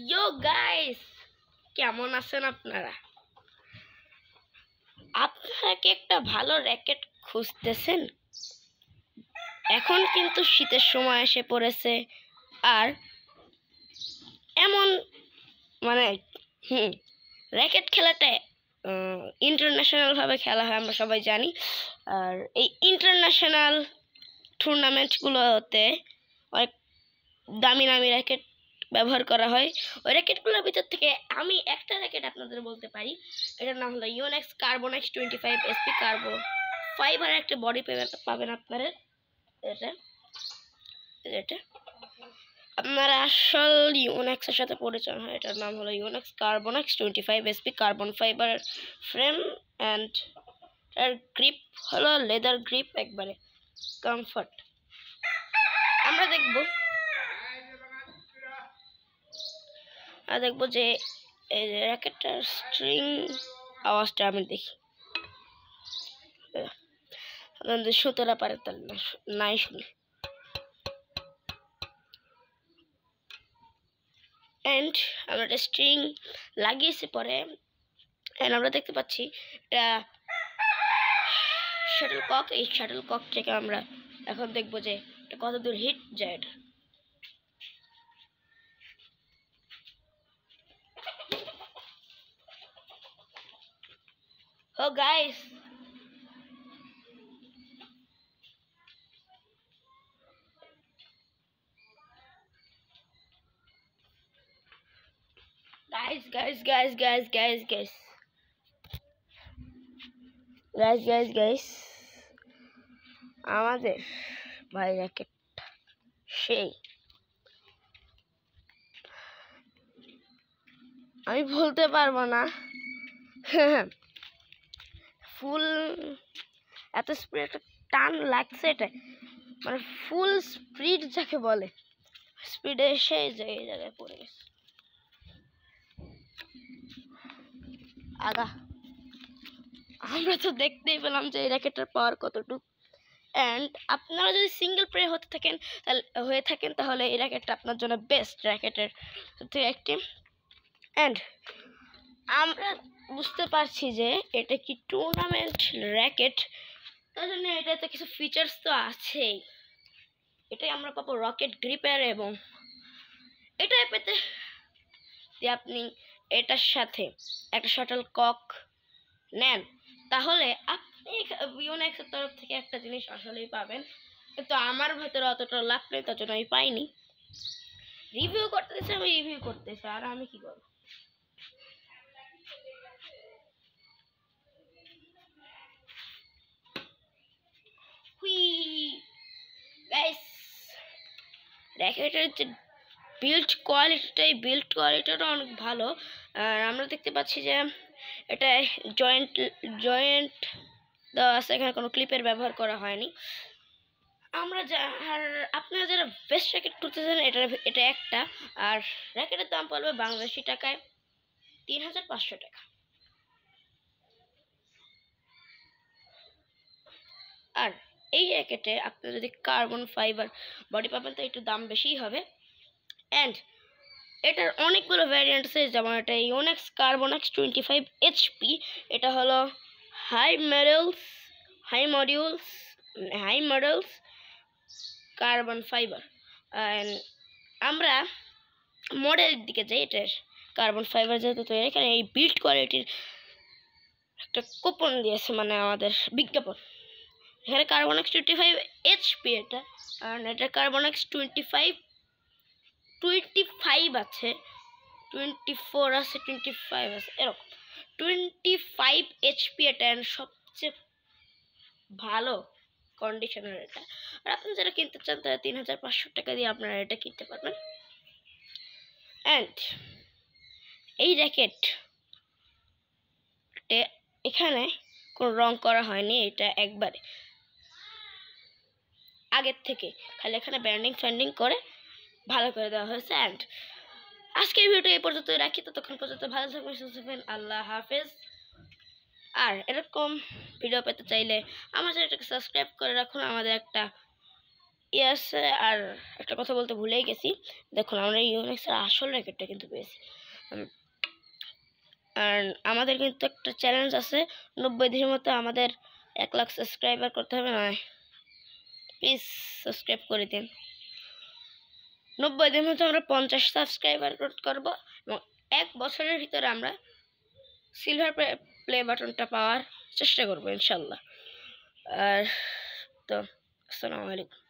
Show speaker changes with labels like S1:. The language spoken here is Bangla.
S1: ইয়ো গাইস, কেমন আছেন আপনারা? আপনারা কি একটা ভালো র্যাকেট খুঁজতেছেন? এখন কিন্তু শীতের সময় এসে পড়েছে, আর এমন মানে র্যাকেট খেলাটা ইন্টারন্যাশনাল ভাবে খেলা হয়, আমরা সবাই জানি। আর এই ইন্টারন্যাশনাল টুর্নামেন্টগুলোতে অনেক দামি দামি র্যাকেট ব্যবহার করা হয়। ওই র্যাকেটগুলোর ভিতর থেকে আমি একটা র্যাকেট আপনাদের বলতে পারি, এটার নাম হলো ইউনেক্স কার্বন X25 SP কার্বো ফাইবারের একটা বডি পাবেন আপনারা। এটা এটা আপনারা আসল ইউনেক্সের সাথে পরিচয় হয়। এটার নাম হলো Yonex carbon X25 SP carbon ফাইবারের ফ্রেম, অ্যান্ড এর গ্রিপ হলো লেদার গ্রিপ, একবারে কমফর্ট। আমরা দেখবো যে এই র্যাকেটটার স্ট্রিং আওয়াজটা আমি দেখি, সুতোরা পারে তার নাই শুনি। অ্যান্ড আমরা একটা স্ট্রিং লাগিয়েছি পরে, অ্যান্ড আমরা দেখতে পাচ্ছি এটা শাটল কক। এই শাটল কক থেকে আমরা এখন দেখবো যে এটা কত দূর হিট যায়। এটা ও গাইস, guys, আমাদের ভাই র্যাকেট সেই, আমি বলতে পারবো না ফুল এত স্পিড টান লাগছে, এটা মানে ফুল স্পিড যাকে বলে, স্পিডে এসে এই জায়গায় পড়ে গেছে আগা। আমরা তো দেখতেই পেলাম যে এই র্যাকেটের পাওয়ার কতটুকু। অ্যান্ড আপনারা যদি সিঙ্গেল প্লেয়ার হয়ে থাকেন তাহলে এই র্যাকেটটা আপনার জন্য বেস্ট র্যাকেটের থেকে একটি। অ্যান্ড আমরা বুঝতে পারছি যে এটা কি টুর্নামেন্ট র্যাকেট, তার জন্য এটাতে কিছু ফিচার্স তো আছেই। এটাই আমরা পাবো রকেট গ্রিপার, এবং এটাই পেতে আপনি এটার সাথে একটা শাটল কক নেন তাহলে আপনি ইউনেক্সের তরফ থেকে একটা জিনিস আসলেই পাবেন। কিন্তু আমার ভেতরে অতটা লাভ নেই, তার জন্য আমি পাইনি। রিভিউ করতেছি, আমি রিভিউ করতেছি, আর আমি কি করব? গাইস, র্যাকেটের যে বিল্ড কোয়ালিটিটা অনেক ভালো। আর আমরা দেখতে পাচ্ছি যে এটা জয়েন্ট দেওয়া আছে, এখানে কোনো ক্লিপের ব্যবহার করা হয়নি। আর আপনারা যারা বেস্ট র্যাকেট খুঁজতেছেন, এটা একটা। আর র্যাকেটের দাম পড়বে বাংলাদেশি টাকায় 3500 টাকা। আর এই র্যাকেটে আপনারা যদি কার্বন ফাইবার বডি পাবেন তো একটু দাম বেশিই হবে। অ্যান্ড এটার অনেকগুলো ভ্যারিয়েন্ট আছে, যেমন এটা ইউনেক্স কার্বন X25 HP, এটা হলো হাই মডেলস কার্বন ফাইবার। আমরা মডেলের দিকে যাই। এটার কার্বন ফাইবার যেহেতু তৈরি, এখানে এই বিল্ড কোয়ালিটির একটা কুপন দিয়েছে, মানে আমাদের বিজ্ঞাপন। এখানে কার্বন X25 HP এটা, আর এটা কার্বন X25 আছে, 24 আছে, 25 আছে, এরকম 25 HP এটা, সবচেয়ে ভালো কন্ডিশনের এটা। আর আপনি যারা কিনতে চান তারা 3500 টাকা দিয়ে আপনারা এটা কিনতে পারবেন। অ্যান্ড এই র্যাকেট এখানে কোনো রং করা হয়নি, এটা একবারে আগের থেকে খালি এখানে ব্যান্ডিং করে ভালো করে দেওয়া হয়েছে। অ্যান্ড আজকের ভিডিওটা এই পর্যন্ত রাখি, ততক্ষণ পর্যন্ত ভালো থাকবেন, সুস্থ থাকবেন, আল্লাহ হাফেজ। আর এরকম ভিডিও পেতে চাইলে আমার চ্যানেলটাকে সাবস্ক্রাইব করে রাখুন। আমাদের একটা আছে। আর একটা কথা বলতে ভুলেই গেছি, দেখুন আমরা ইউনিক্সের আসল র্যাকেটটা কিন্তু পেয়েছি। আর আমাদের কিন্তু একটা চ্যালেঞ্জ আছে, 90 দিনের মতো আমাদের 1 লাখ সাবস্ক্রাইবার করতে হবে। না প্লিজ সাবস্ক্রাইব করে দিন। 90 দিনের মধ্যে আমরা 50 সাবস্ক্রাইবার করব এবং 1 বছরের ভিতরে আমরা সিলভার প্লে বাটনটা পাওয়ার চেষ্টা করবো ইনশাল্লাহ। আর তো আসসালামু আলাইকুম।